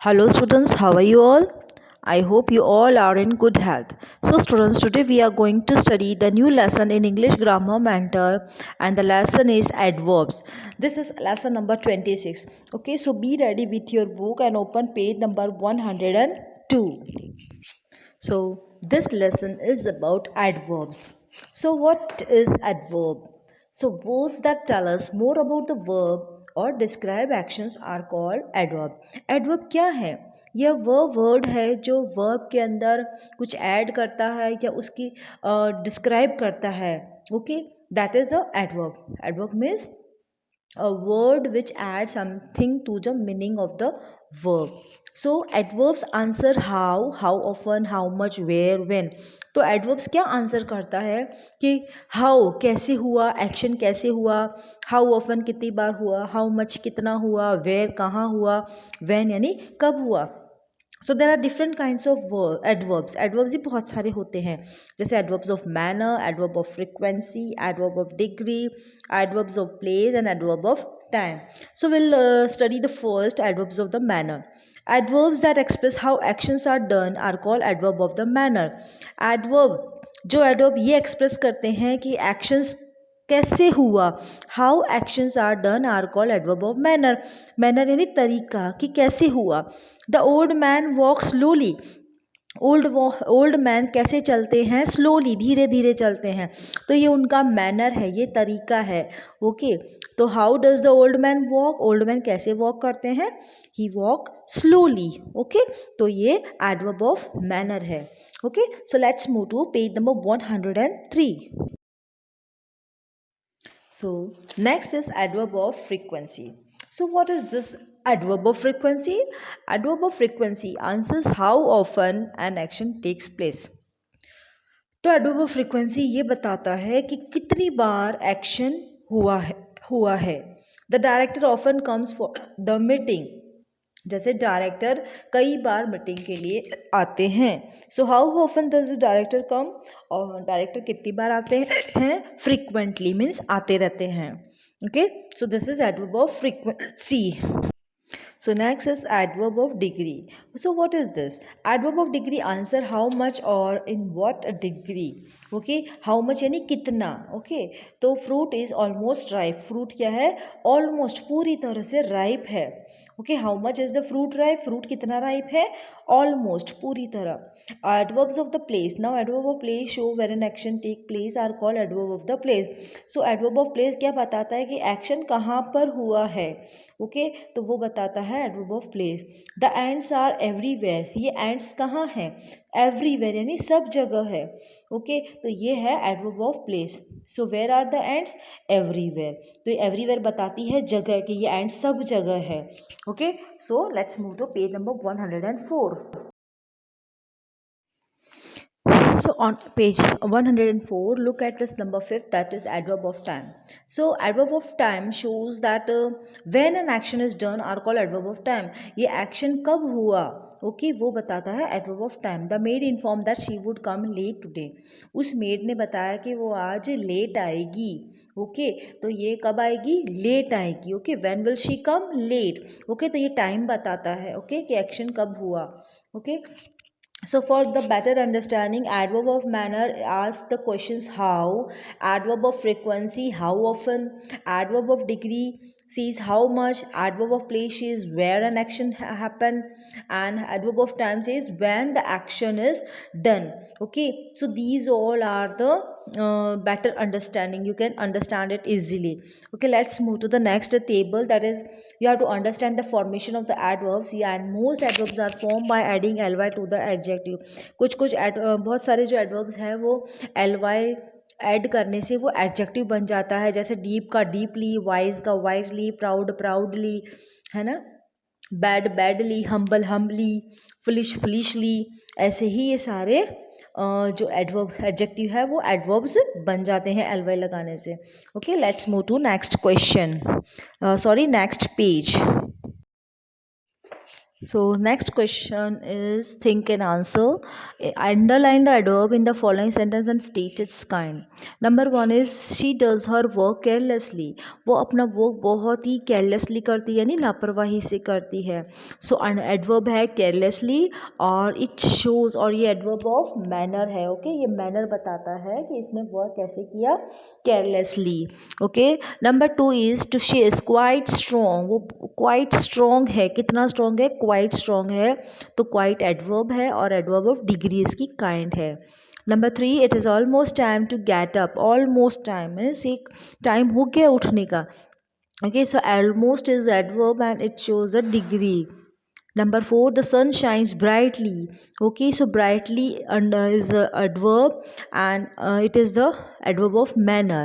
Hello students, how are you all? I hope you all are in good health. So students, today we are going to study the new lesson in English Grammar Mentor, and the lesson is adverbs. This is lesson number 26. Okay, so be ready with your book and open page number 102. So this lesson is about adverbs. So what is adverb? So words that tell us more about the verb or describe actions are called adverb. Adverb क्या है? यह वह word है जो verb के अंदर कुछ add करता है या उसकी डिस्क्राइब करता है. Okay, that is a adverb. Adverb means a word which adds something to the meaning of the verb. So adverbs answer how often, how much, where, when. तो adverbs क्या आंसर करता है कि how कैसे हुआ, action कैसे हुआ, how often कितनी बार हुआ, how much कितना हुआ, where कहाँ हुआ, when यानी कब हुआ. So there are different kinds of adverbs. Adverbs ही बहुत सारे होते हैं, जैसे adverbs of manner, adverb of frequency, adverb of degree, adverbs of place and adverb of time. So will study the first adverbs of the manner. Adverbs that express how actions are done are called adverb of the manner. Adverb जो adverb ये express करते हैं कि actions कैसे हुआ, how actions are done are called adverb of manner. Manner यानी तरीका कि कैसे हुआ. The old man walk slowly. Old man कैसे चलते हैं, स्लोली, धीरे धीरे चलते हैं. तो ये उनका मैनर है, ये तरीका है. ओके, तो how does the old man walk, old man कैसे वॉक करते हैं, ही वॉक स्लोली. ओके, तो ये एडवर्ब ऑफ मैनर है. Okay, so let's move to page number 103. So next is adverb of frequency. So what is this adverb of frequency? Adverb of frequency answers how often an action takes place. तो adverb of frequency ये बताता है कि कितनी बार action हुआ है. The director often comes for the meeting. जैसे director कई बार मीटिंग के लिए आते हैं. So how often does the director come, और डायरेक्टर कितनी बार आते हैं, फ्रीक्वेंटली मीन्स आते रहते हैं. Okay, so this is adverb of frequency. So next is adverb of degree. So what is this? Adverb of degree answer how much or in what a degree. Okay, how much यानी कितना. Okay, तो fruit is almost ripe. Fruit क्या है, almost पूरी तरह से ripe है. Okay, how much is the fruit ripe? Fruit कितना ripe है, almost पूरी तरह. Adverbs of the place. Now adverb of place show where an action take place are called adverb of the place. So adverb of place क्या बताता है कि action कहाँ पर हुआ है. ओके, तो वो बताता है adverb of place. The ends are everywhere. ये एंड्स कहाँ हैं, एवरीवेयर यानी सब जगह है. ओके, तो ये है adverb of place. So where are the ends, everywhere. तो ये एवरीवेयर बताती है जगह कि ये एंड्स सब जगह है. Okay, so let's move to page number 104. So on page 104, look at this number 5, that is adverb of time. So adverb of time shows that when an action is done are called adverb of time. ये action कब हुआ, okay वो बताता है adverb of time. The maid inform that she would come late today. उस maid ने बताया कि वो आज लेट आएगी. ओके, तो ये कब आएगी, लेट आएगी. Okay, when will she come, late. Okay, तो ये टाइम बताता है. ओके, कि एक्शन कब हुआ. Okay, so for the better understanding, adverb of manner asks the questions how, adverb of frequency how often, adverb of degree says how much, adverb of place says where an action happen, and adverb of time says when the action is done. Okay, so these all are the better understanding, you can understand it easily. Okay, let's move to the next table, that is you have to understand the formation of the adverbs. Yeah, and most adverbs are formed by adding ly to the adjective. कुछ बहुत सारे जो adverbs हैं वो ly add करने से वो adjective बन जाता है. जैसे डीप का डीपली, वाइज का वाइजली, प्राउड प्राउडली, है ना, bad badly, humble humbly, foolish foolishly. ऐसे ही ये सारे जो एडवर्ब एडजेक्टिव है वो एडवर्ब्स बन जाते हैं एलवाई लगाने से. Okay, let's move to next question, sorry next page. So next question is think and answer. Underline the adverb in the following sentence and state its kind. Number one is she does her work carelessly. वो अपना work बहुत ही carelessly करती है यानी लापरवाही से करती है. So adverb है carelessly और it shows और ये adverb of manner है. Okay, ये manner बताता है कि इसने वर्क कैसे किया carelessly. Okay, number two is to she is quite strong. वो quite strong है. कितना strong है? Quite strong है. तो quite adverb है और adverb of degree इसकी kind है. Number three it is almost time to get up. Almost time means एक टाइम हो गया उठने का. Okay, so almost is adverb and it shows a degree. Number four, the sun shines brightly. Okay, so brightly is the adverb and it is the adverb of manner.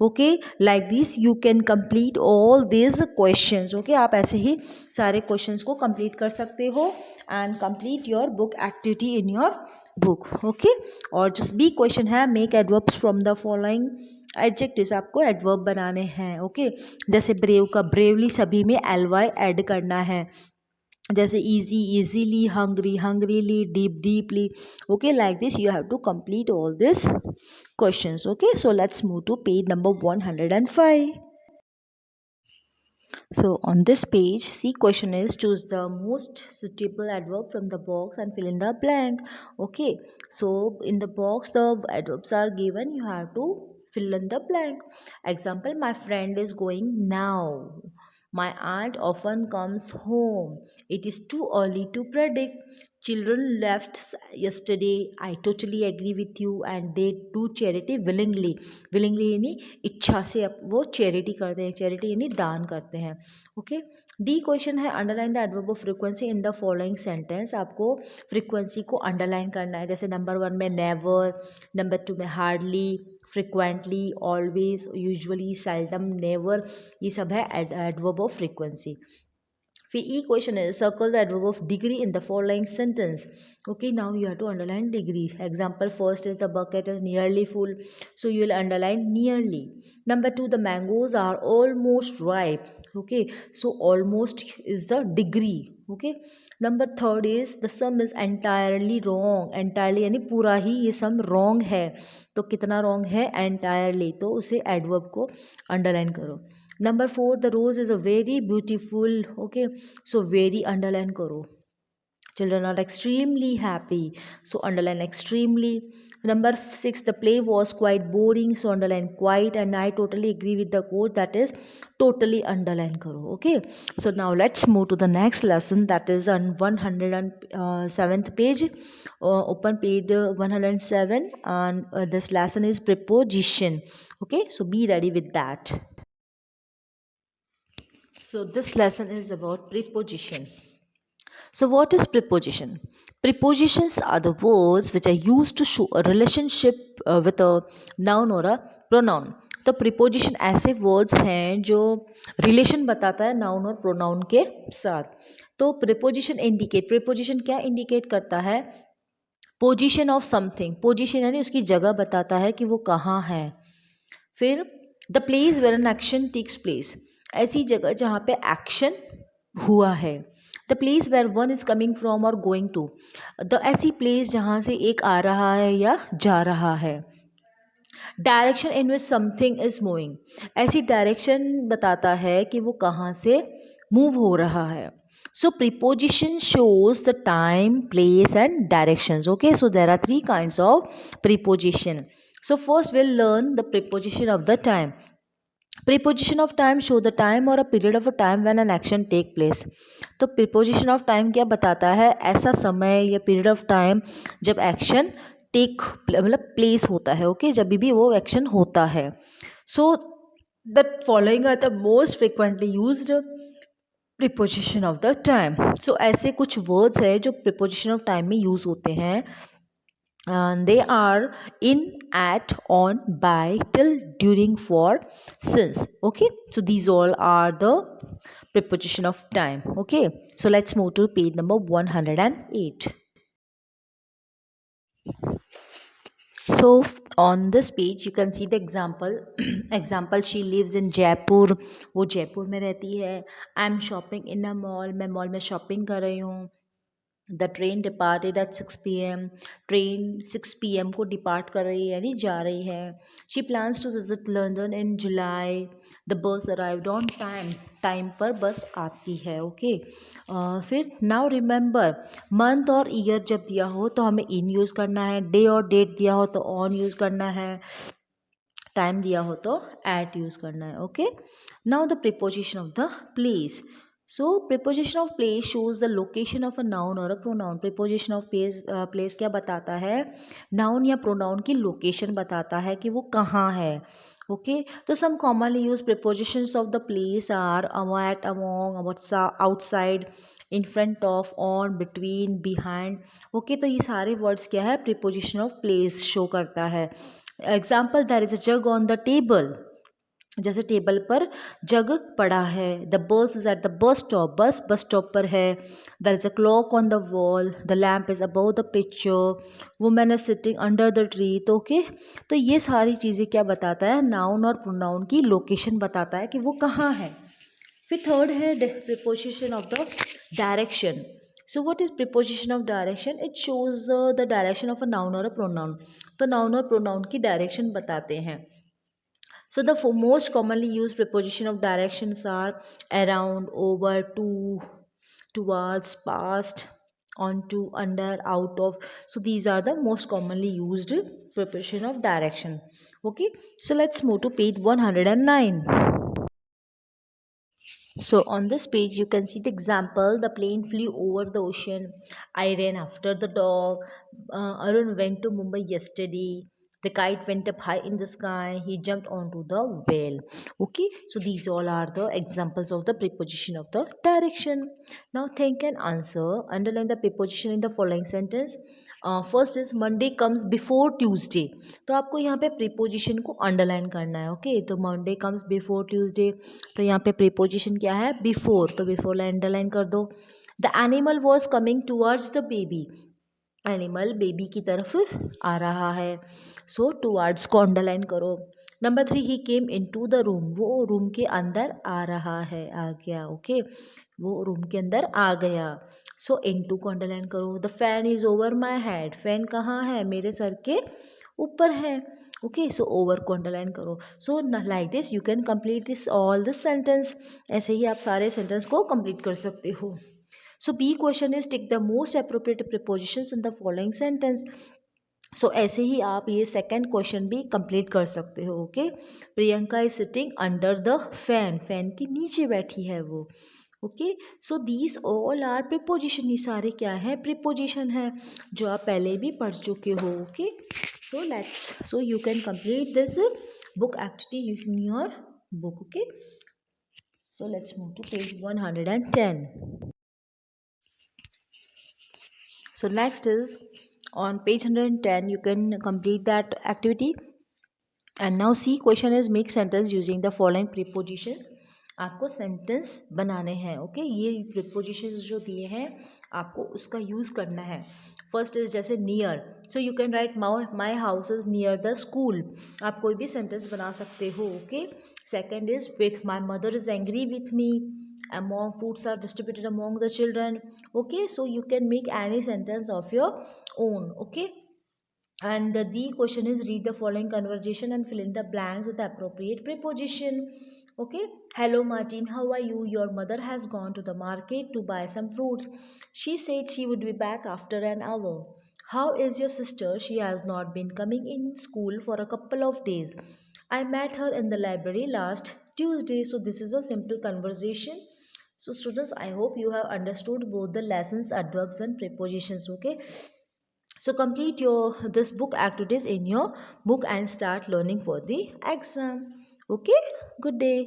Okay, like this you can complete all these questions. Okay, आप ऐसे ही सारे questions को complete कर सकते हो and complete your book activity in your book. Okay, और जो B question है make adverbs from the following adjectives आपको एडवर्ब बनाने हैं. ओके, जैसे ब्रेव का ब्रेवली सभी में ly ऐड करना है. जैसे easy easily, hungry hungrily, deep deeply. Okay, like this you have to complete all these questions. Okay, so let's move to page number 105. So on this page, C question is choose the most suitable adverb from the box and fill in the blank. Okay, so in the box the adverbs are given, you have to fill in the blank. Example, my friend is going now. My aunt often comes home. It is too early to predict. Children left yesterday. I totally agree with you and they do charity willingly. Willingly यानी इच्छा से वो charity करते हैं. Charity यानी दान करते हैं. ओके, डी क्वेश्चन है underline the adverb of frequency in the following sentence. आपको फ्रीक्वेंसी को अंडरलाइन करना है. जैसे नंबर वन में नेवर, नंबर टू में hardly, frequently, always, usually, seldom, never, ये सब है एडवर्ब ऑफ फ्रीक्वेंसी. फिर ई क्वेश्चन है circle the adverb of degree in the following sentence. Okay, now you have to underline degree. Example first is the bucket is nearly full, so you will underline nearly. Number two the mangoes are almost ripe. Okay, so almost is the degree. Okay, number third is the sum is entirely wrong. Entirely यानी पूरा ही ये some wrong है. तो कितना wrong है? Entirely. तो उसे adverb को अंडरलाइन करो. Number four, the rose is a very beautiful. Okay, so very underline करो. Children are extremely happy, so underline extremely. Number 6, the play was quite boring, so underline quite. And I totally agree with the quote, that is totally underline karo. Okay, so now let's move to the next lesson, that is on 107th page. Open page 107 and this lesson is preposition. Okay, so be ready with that. So this lesson is about preposition. So what is preposition? Prepositions are the words which are used to show a relationship with a noun or a pronoun. तो preposition ऐसे words हैं जो relation बताता है noun और pronoun के साथ. तो preposition indicate, preposition क्या indicate करता है? Position of something. Position यानी उसकी जगह बताता है कि वो कहाँ है. फिर the place where an action takes place. ऐसी जगह जहाँ पे action हुआ है. The place where one is coming from और गोइंग टू. द ऐसी प्लेस जहाँ से एक आ रहा है या जा रहा है. Direction in which something is moving. ऐसी डायरेक्शन बताता है कि वो कहाँ से मूव हो रहा है. So preposition shows the time, place and directions. Okay, so there are three kinds of preposition. So first will learn the preposition of the time. Preposition of time show the time और a period of a time when an action take place. तो preposition of time क्या बताता है? ऐसा समय या period of time जब action take मतलब प्लेस होता है. ओके, जब भी वो एक्शन होता है. So the following are the most frequently used preposition of the time. So ऐसे कुछ वर्ड्स है जो प्रीपोजिशन ऑफ टाइम में यूज होते हैं. And they are in, at, on, by, till, during, for, since. Okay, so these all are the preposition of time. Okay, so let's move to page number 108. So on this page you can see the example. Example, she lives in Jaipur. वो जयपुर में रहती है. I am shopping in a mall. मैं mall में shopping कर रही हूँ. The train departed at 6 p.m. Train 6 p.m. को डिपार्ट कर रही है यानी जा रही है. She plans to visit London in July. The bus arrived on time. Time पर बस आती है. ओके फिर नाउ रिमेंबर, मंथ और ईयर जब दिया हो तो हमें इन यूज़ करना है. डे और डेट दिया हो तो ऑन यूज़ करना है. टाइम दिया हो तो एट यूज़ करना है. Okay now the preposition of the place. So preposition of place shows the location of a noun और a pronoun. Preposition of place क्या बताता है? नाउन या प्रोनाउन की लोकेशन बताता है कि वो कहाँ है. ओके तो some commonly use prepositions of the place are at, among, outside, in front of, on, between, behind. Okay तो ये सारे वर्ड्स क्या है? प्रीपोजिशन ऑफ प्लेस शो करता है. Example, there is a jug on the table. जैसे टेबल पर जग पड़ा है. The bus is at the bus stop. Bus bus stop पर है. There is a clock on the wall. The lamp is about the picture. Women is sitting under the tree. तो okay तो ये सारी चीज़ें क्या बताता है? नाउन और प्रोनाउन की लोकेशन बताता है कि वो कहाँ है. फिर थर्ड है preposition of the direction. So what is preposition of direction? It shows the direction of a noun और अ प्रोनाउन. तो नाउन और प्रोनाउन की डायरेक्शन बताते हैं. So the most commonly used preposition of directions are around, over, to, towards, past, onto, under, out of. So these are the most commonly used preposition of direction. Okay, so let's move to page 109. So on this page you can see the example. The plane flew over the ocean. I ran after the dog. Arun went to Mumbai yesterday. The kite went up high in the sky. He jumped onto the whale. Okay, so these all are the examples of the preposition of the direction. Now think and answer. Underline the preposition in the following sentence. First is Monday comes before Tuesday. तो आपको यहाँ पे preposition को underline करना है. Okay तो Monday comes before Tuesday. तो यहाँ पे प्रीपोजिशन क्या है? बिफोर. तो बिफोर लाइन अंडरलाइन कर दो. The animal was coming towards the baby. Animal baby की तरफ आ रहा है. सो टूवर्ड्स को अंडरलाइन करो. Number 3, he came into the room. वो रूम के अंदर आ रहा है, आ गया. ओके वो रूम के अंदर आ गया. सो इन टू को अंडरलाइन करो. The fan is over my head. Fan कहाँ है? मेरे सर के ऊपर है. ओके सो ओवर को अंडरलाइन करो. So like this you can complete this all this sentence. ऐसे ही आप सारे सेंटेंस को कंप्लीट कर सकते हो. So B question is tick the most appropriate prepositions in the following sentence. सो ऐसे ही आप ये सेकंड क्वेश्चन भी कंप्लीट कर सकते हो. Okay Priyanka is sitting under the fan. Fan के नीचे बैठी है वो. Okay so these all are preposition. ये सारे क्या है? प्रीपोजिशन है जो आप पहले भी पढ़ चुके हो. Okay so you can complete this book activity in your book. Okay so let's move to page 110. So next is on page 110 you can complete that activity. And now C question is make sentence using the following prepositions. आपको sentence बनाने हैं. Okay ये prepositions जो दिए हैं आपको उसका use करना है. फर्स्ट इज जैसे near. So you can write my house is near the school. आप कोई भी सेंटेंस बना सकते हो. Okay second is with. My mother is angry with me. among foods are distributed among the children. Okay so you can make any sentence of your own. Okay and the question is read the following conversation and fill in the blanks with the appropriate preposition. Okay hello Martin, how are you? Your mother has gone to the market to buy some fruits. She said she would be back after an hour. How is your sister? She has not been coming in school for a couple of days. I met her in the library last Tuesday. So this is a simple conversation. So students, I hope you have understood both the lessons, adverbs and prepositions. Okay so complete your this book activities in your book and start learning for the exam. Okay good day.